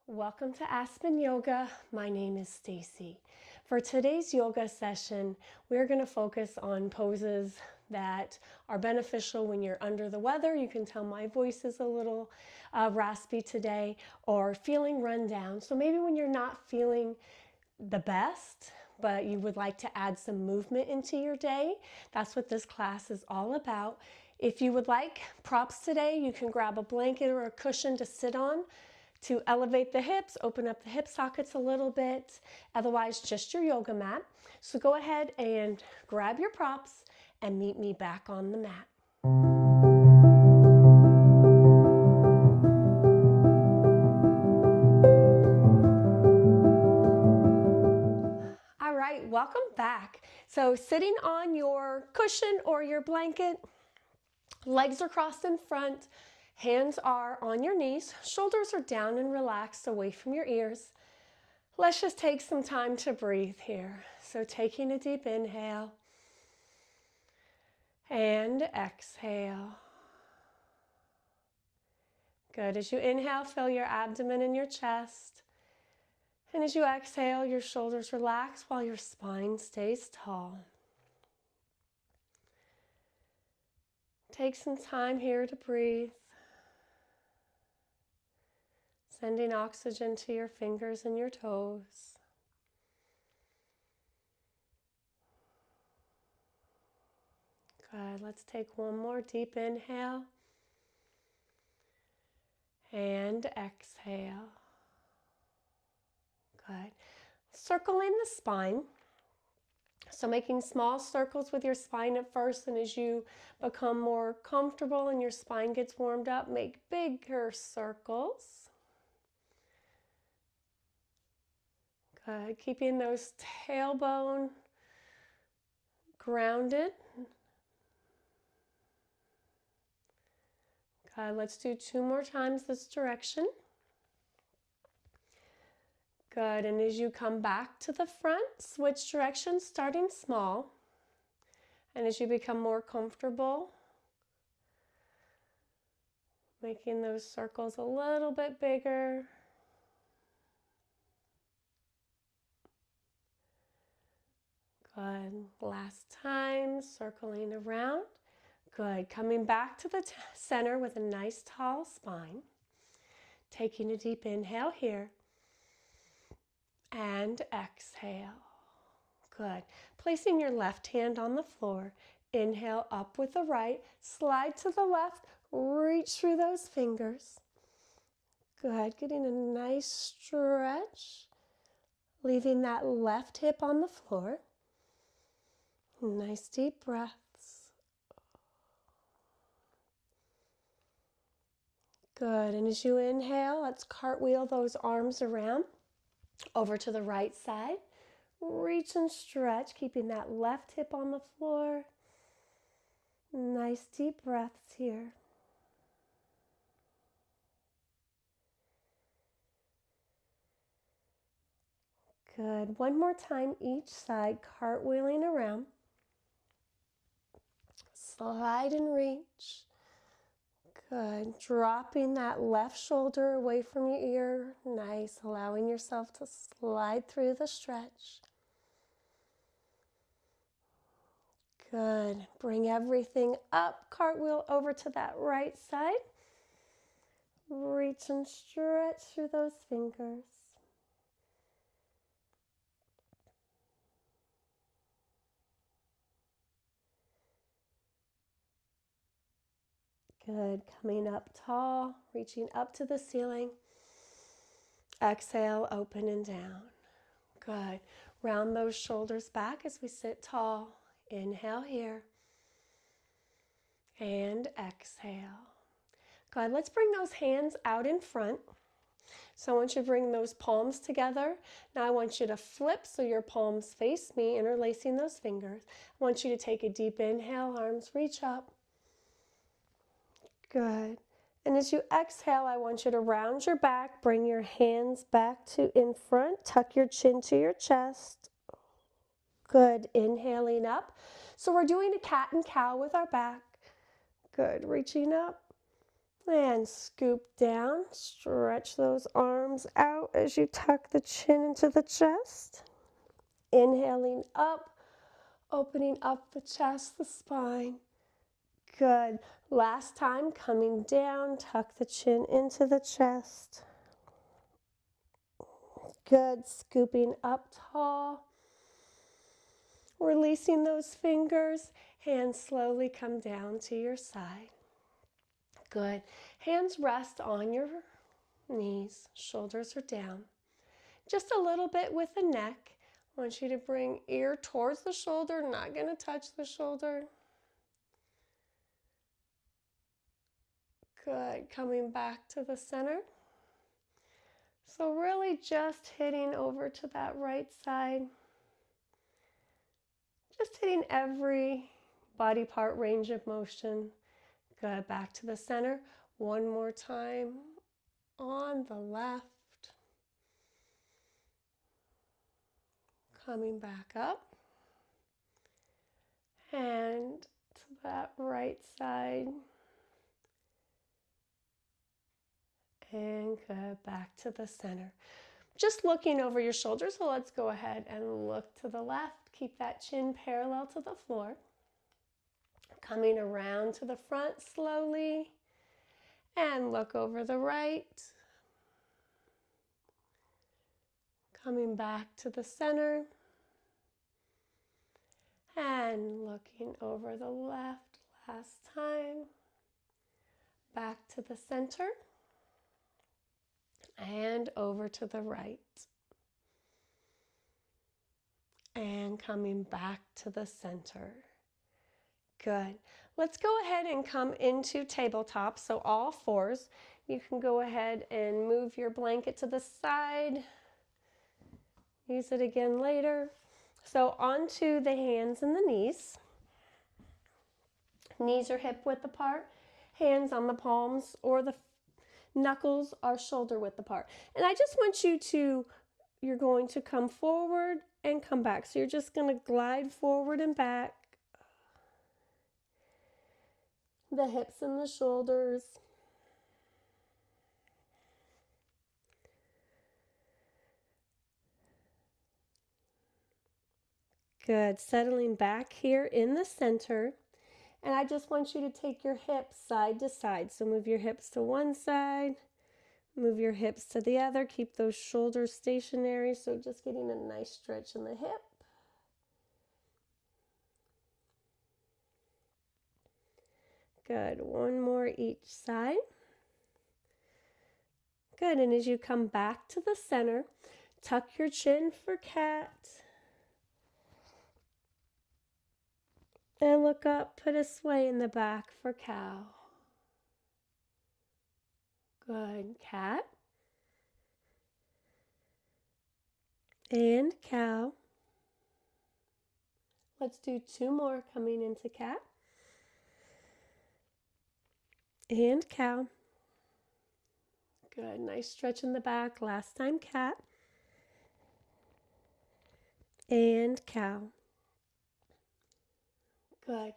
Welcome to Aspen Yoga. My name is Stacie. For today's yoga session, we're going to focus on poses that are beneficial when you're under the weather. You can tell my voice is a little raspy today, or feeling run down. So maybe when you're not feeling the best, but you would like to add some movement into your day, that's what this class is all about. If you would like props today, you can grab a blanket or a cushion to sit on to elevate the hips, open up the hip sockets a little bit, otherwise just your yoga mat. So go ahead and grab your props and meet me back on the mat. All right, welcome back. So sitting on your cushion or your blanket, legs are crossed in front, hands are on your knees, shoulders are down and relaxed away from your ears. Let's just take some time to breathe here. So taking a deep inhale and exhale. Good. As you inhale, fill your abdomen and your chest. And as you exhale, your shoulders relax while your spine stays tall. Take some time here to breathe. Sending oxygen to your fingers and your toes. Good. Let's take one more deep inhale and exhale. Good. Circling the spine. So making small circles with your spine at first, and as you become more comfortable and your spine gets warmed up, make bigger circles. Good. Keeping those tailbone grounded. Good. Let's do 2 more times this direction. Good. And as you come back to the front, switch directions, starting small. And as you become more comfortable, making those circles a little bit bigger. Good. Last time, circling around. Good. Coming back to the center with a nice tall spine. Taking a deep inhale here. And exhale. Good. Placing your left hand on the floor. Inhale up with the right. Slide to the left. Reach through those fingers. Good. Getting a nice stretch. Leaving that left hip on the floor. Nice deep breaths. Good. And as you inhale, let's cartwheel those arms around over to the right side. Reach and stretch, keeping that left hip on the floor. Nice deep breaths here. Good. One more time each side, cartwheeling around. Slide and reach. Good. Dropping that left shoulder away from your ear. Nice. Allowing yourself to slide through the stretch. Good. Bring everything up. Cartwheel over to that right side. Reach and stretch through those fingers. Good. Coming up tall, reaching up to the ceiling. Exhale, open and down. Good. Round those shoulders back as we sit tall. Inhale here. And exhale. Good. Let's bring those hands out in front. So I want you to bring those palms together. Now I want you to flip so your palms face me, interlacing those fingers. I want you to take a deep inhale, arms reach up. Good. And as you exhale, I want you to round your back, bring your hands back to in front, tuck your chin to your chest. Good. Inhaling up. So we're doing a cat and cow with our back. Good. Reaching up And scoop down, stretch those arms out as you tuck the chin into the chest. Inhaling up, opening up the chest, the spine. Good. Last time, coming down, tuck the chin into the chest. Good. Scooping up tall. Releasing those fingers. Hands slowly come down to your side. Good. Hands rest on your knees. Shoulders are down. Just a little bit with the neck. I want you to bring ear towards the shoulder, not going to touch the shoulder. Good. Coming back to the center. So really just hitting over to that right side. Just hitting every body part range of motion. Good. Back to the center. One more time on the left. Coming back up. And to that right side. And good. Back to the center. Just looking over your shoulder, so let's go ahead and look to the left. Keep that chin parallel to the floor. Coming around to the front slowly. And look over the right. Coming back to the center. And looking over the left last time. Back to the center. And over to the right. And coming back to the center. Good. Let's go ahead and come into tabletop. So all fours. You can go ahead and move your blanket to the side. Use it again later. So onto the hands and the knees. Knees are hip width apart. Hands on the palms, or the knuckles are shoulder width apart. And I just want you to, you're going to come forward and come back. So you're just going to glide forward and back. The hips and the shoulders. Good. Settling back here in the center. And I just want you to take your hips side to side. So move your hips to one side, move your hips to the other. Keep those shoulders stationary. So just getting a nice stretch in the hip. Good. One more each side. Good. And as you come back to the center, tuck your chin for cat. And look up, put a sway in the back for cow. Good. Cat. And cow. Let's do two more coming into cat. And cow. Good. Nice stretch in the back. Last time cat. And cow. Good.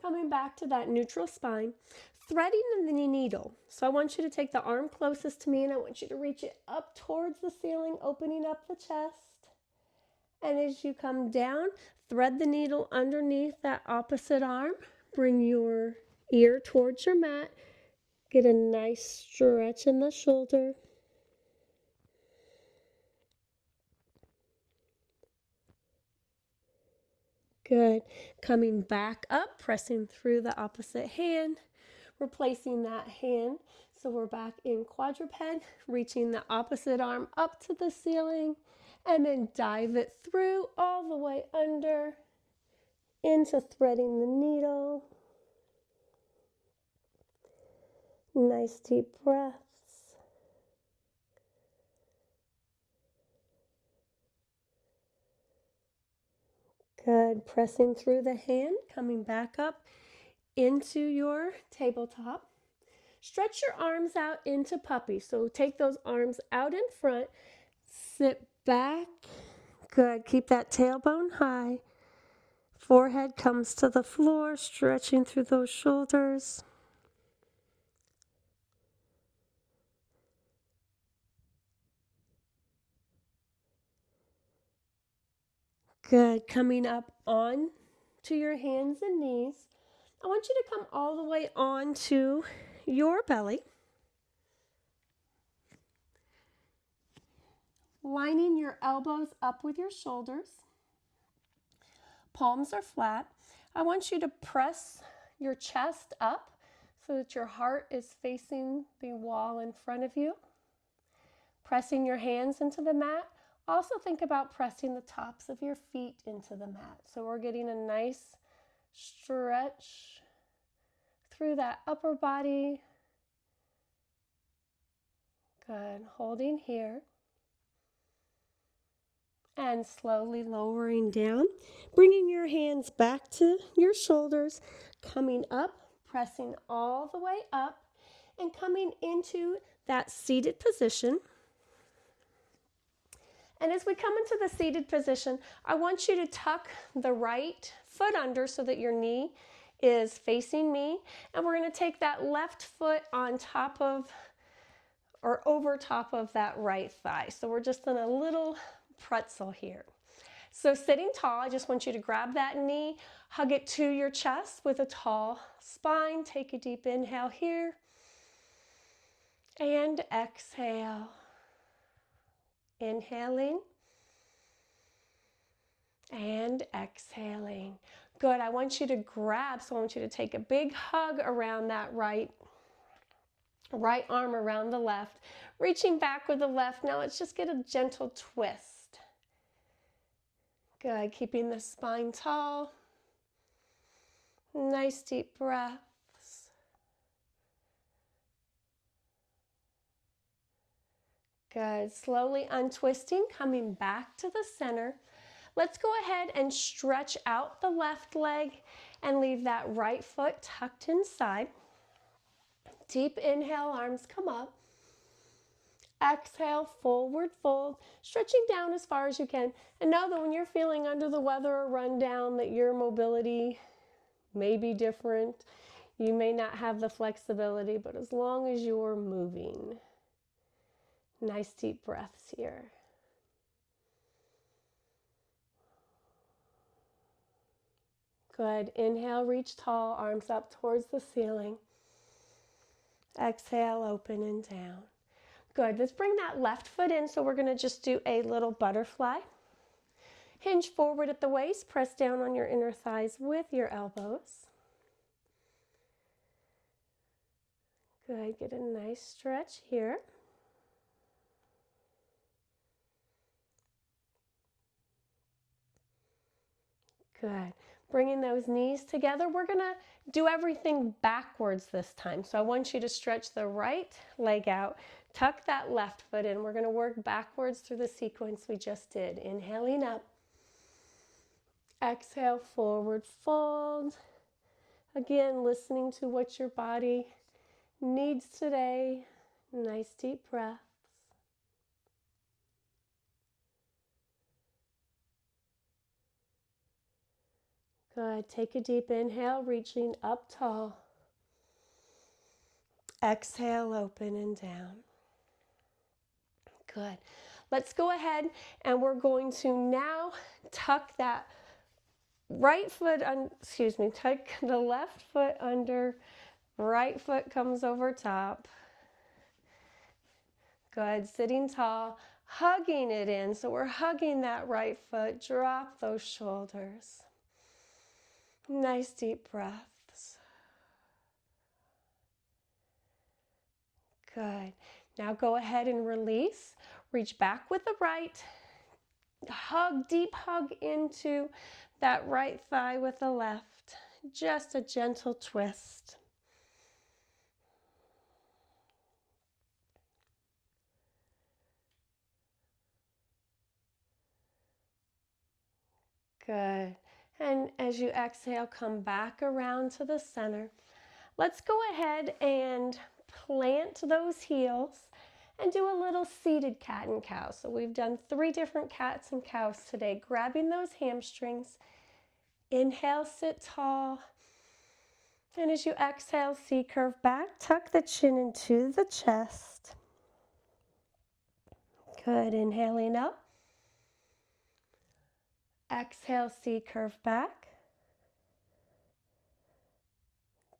Coming back to that neutral spine. Threading the needle. So I want you to take the arm closest to me and I want you to reach it up towards the ceiling, opening up the chest. And as you come down, thread the needle underneath that opposite arm. Bring your ear towards your mat. Get a nice stretch in the shoulder. Good. Coming back up, pressing through the opposite hand, replacing that hand. So we're back in quadruped, reaching the opposite arm up to the ceiling, and then dive it through all the way under into threading the needle. Nice deep breaths. Good. Pressing through the hand, coming back up into your tabletop. Stretch your arms out into puppy. So take those arms out in front. Sit back. Good. Keep that tailbone high. Forehead comes to the floor, stretching through those shoulders. Good. Coming up on to your hands and knees. I want you to come all the way onto your belly. Lining your elbows up with your shoulders. Palms are flat. I want you to press your chest up so that your heart is facing the wall in front of you. Pressing your hands into the mat. Also think about pressing the tops of your feet into the mat. So we're getting a nice stretch through that upper body. Good. Holding here. And slowly lowering down. Bringing your hands back to your shoulders. Coming up, pressing all the way up. And coming into that seated position. And as we come into the seated position, I want you to tuck the right foot under so that your knee is facing me. And we're going to take that left foot on top of or over top of that right thigh. So we're just in a little pretzel here. So sitting tall, I just want you to grab that knee, hug it to your chest with a tall spine. Take a deep inhale here. And exhale. Inhaling and exhaling. Good. I want you to grab, so I want you to take a big hug around that right arm around the left. Reaching back with the left. Now let's just get a gentle twist. Good. Keeping the spine tall. Nice deep breaths. Good. Slowly untwisting, coming back to the center. Let's go ahead and stretch out the left leg and leave that right foot tucked inside. Deep inhale, arms come up. Exhale, forward fold, stretching down as far as you can. And know that when you're feeling under the weather or run down, that your mobility may be different. You may not have the flexibility, but as long as you're moving. Nice deep breaths here. Good. Inhale, reach tall, arms up towards the ceiling. Exhale, open and down. Good. Let's bring that left foot in. So we're going to just do a little butterfly. Hinge forward at the waist. Press down on your inner thighs with your elbows. Good. Get a nice stretch here. Good. Bringing those knees together. We're going to do everything backwards this time. So I want you to stretch the right leg out. Tuck that left foot in. We're going to work backwards through the sequence we just did. Inhaling up. Exhale, forward fold. Again, listening to what your body needs today. Nice deep breaths. Good. Take a deep inhale, reaching up tall. Exhale, open and down. Good. Let's go ahead and we're going to now tuck that tuck the left foot under, right foot comes over top. Good. Sitting tall, hugging it in. So we're hugging that right foot. Drop those shoulders. Nice deep breaths. Good. Now go ahead and release. Reach back with the right. Hug, deep hug into that right thigh with the left. Just a gentle twist. Good. And as you exhale, come back around to the center. Let's go ahead and plant those heels and do a little seated cat and cow. So we've done 3 different cats and cows today. Grabbing those hamstrings. Inhale, sit tall. And as you exhale, C-curve back. Tuck the chin into the chest. Good. Inhaling up. Exhale, C curve back.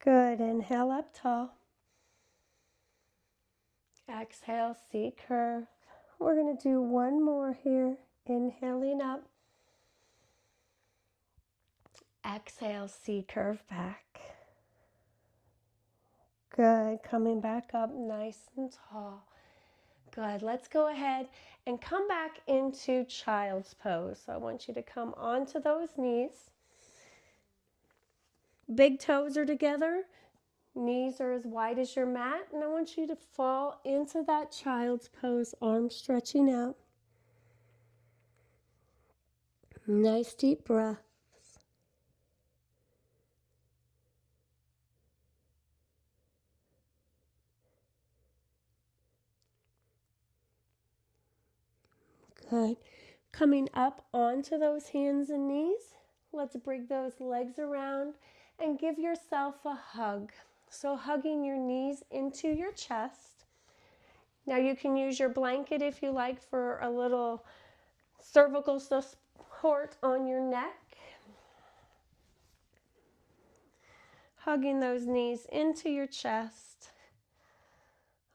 Good. Inhale up tall. Exhale, C curve. We're going to do one more here. Inhaling up. Exhale, C curve back. Good. Coming back up nice and tall. Good. Let's go ahead and come back into child's pose. So I want you to come onto those knees. Big toes are together. Knees are as wide as your mat. And I want you to fall into that child's pose, arms stretching out. Nice deep breath. Good. Coming up onto those hands and knees, let's bring those legs around and give yourself a hug. So hugging your knees into your chest. Now you can use your blanket if you like for a little cervical support on your neck. Hugging those knees into your chest.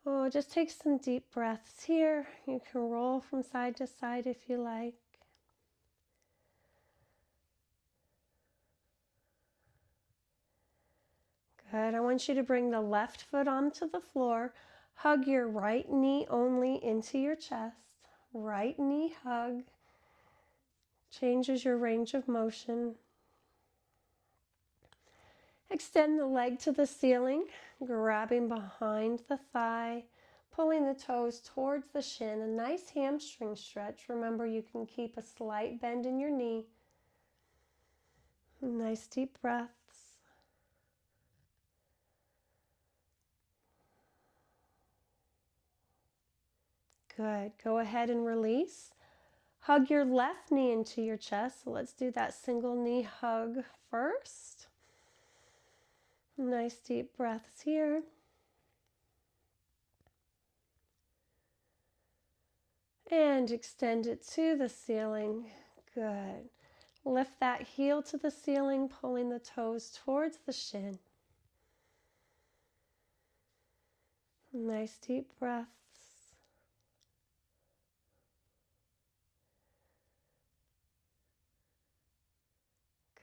Oh, just take some deep breaths here. You can roll from side to side if you like. Good. I want you to bring the left foot onto the floor. Hug your right knee only into your chest. Right knee hug. Changes your range of motion. Extend the leg to the ceiling, grabbing behind the thigh, pulling the toes towards the shin. A nice hamstring stretch. Remember, you can keep a slight bend in your knee. Nice deep breaths. Good. Go ahead and release. Hug your left knee into your chest. So let's do that single knee hug first. Nice deep breaths here. And extend it to the ceiling. Good. Lift that heel to the ceiling, pulling the toes towards the shin. Nice deep breaths.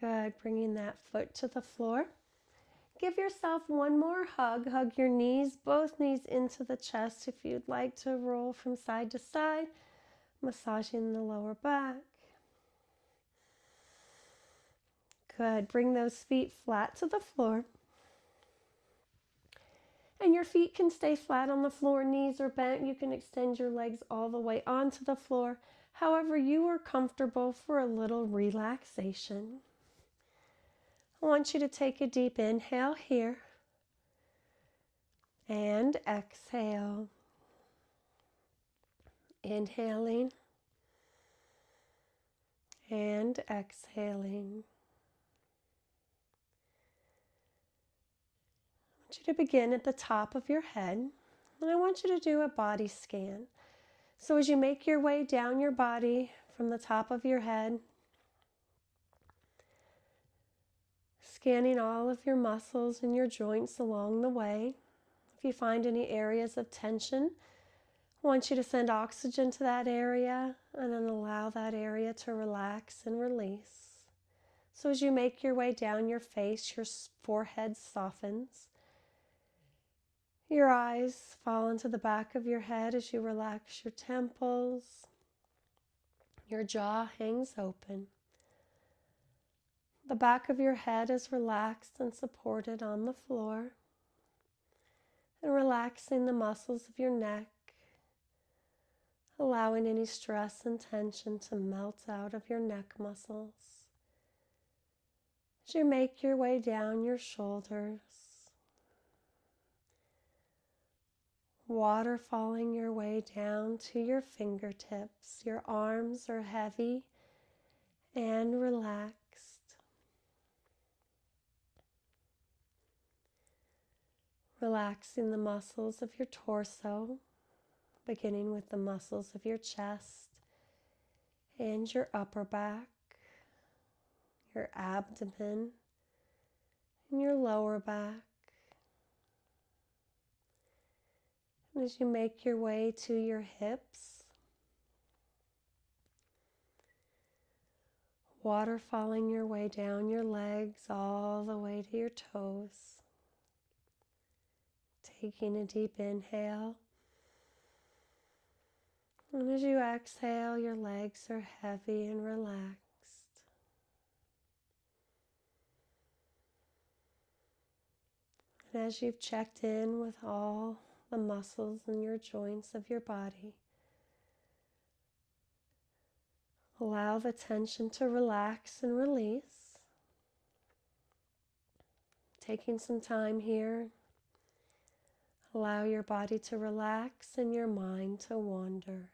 Good. Bringing that foot to the floor. Give yourself one more hug. Hug your knees, both knees into the chest if you'd like to roll from side to side, massaging the lower back. Good. Bring those feet flat to the floor. And your feet can stay flat on the floor, knees are bent. You can extend your legs all the way onto the floor. However you are comfortable for a little relaxation. I want you to take a deep inhale here and exhale. Inhaling and exhaling. I want you to begin at the top of your head, and I want you to do a body scan. So as you make your way down your body from the top of your head, scanning all of your muscles and your joints along the way. If you find any areas of tension, I want you to send oxygen to that area and then allow that area to relax and release. So as you make your way down your face, your forehead softens. Your eyes fall into the back of your head as you relax your temples. Your jaw hangs open. The back of your head is relaxed and supported on the floor. And relaxing the muscles of your neck, allowing any stress and tension to melt out of your neck muscles. As you make your way down your shoulders, water falling your way down to your fingertips. Your arms are heavy and relaxed. Relaxing the muscles of your torso, beginning with the muscles of your chest and your upper back. your abdomen, and your lower back. And as you make your way to your hips, waterfalling your way down your legs all the way to your toes. Taking a deep inhale. And as you exhale, your legs are heavy and relaxed. And as you've checked in with all the muscles and your joints of your body, allow the tension to relax and release. Taking some time here, allow your body to relax and your mind to wander.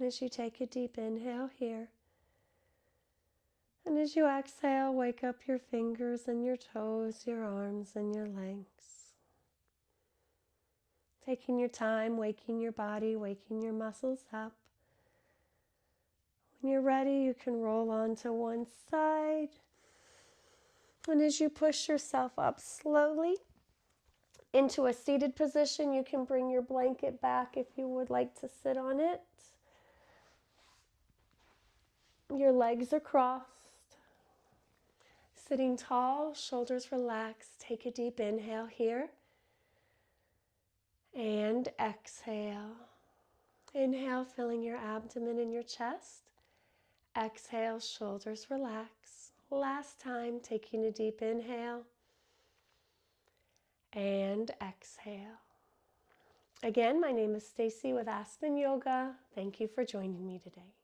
And as you take a deep inhale here, and as you exhale, wake up your fingers and your toes, your arms and your legs. Taking your time, waking your body, waking your muscles up. When you're ready, you can roll onto one side. And as you push yourself up slowly into a seated position, you can bring your blanket back if you would like to sit on it. Your legs are crossed. Sitting tall, shoulders relaxed. Take a deep inhale here. And exhale. Inhale, filling your abdomen and your chest. Exhale, shoulders relax. Last time, taking a deep inhale. And exhale. Again, my name is Stacie with Aspen Yoga. Thank you for joining me today.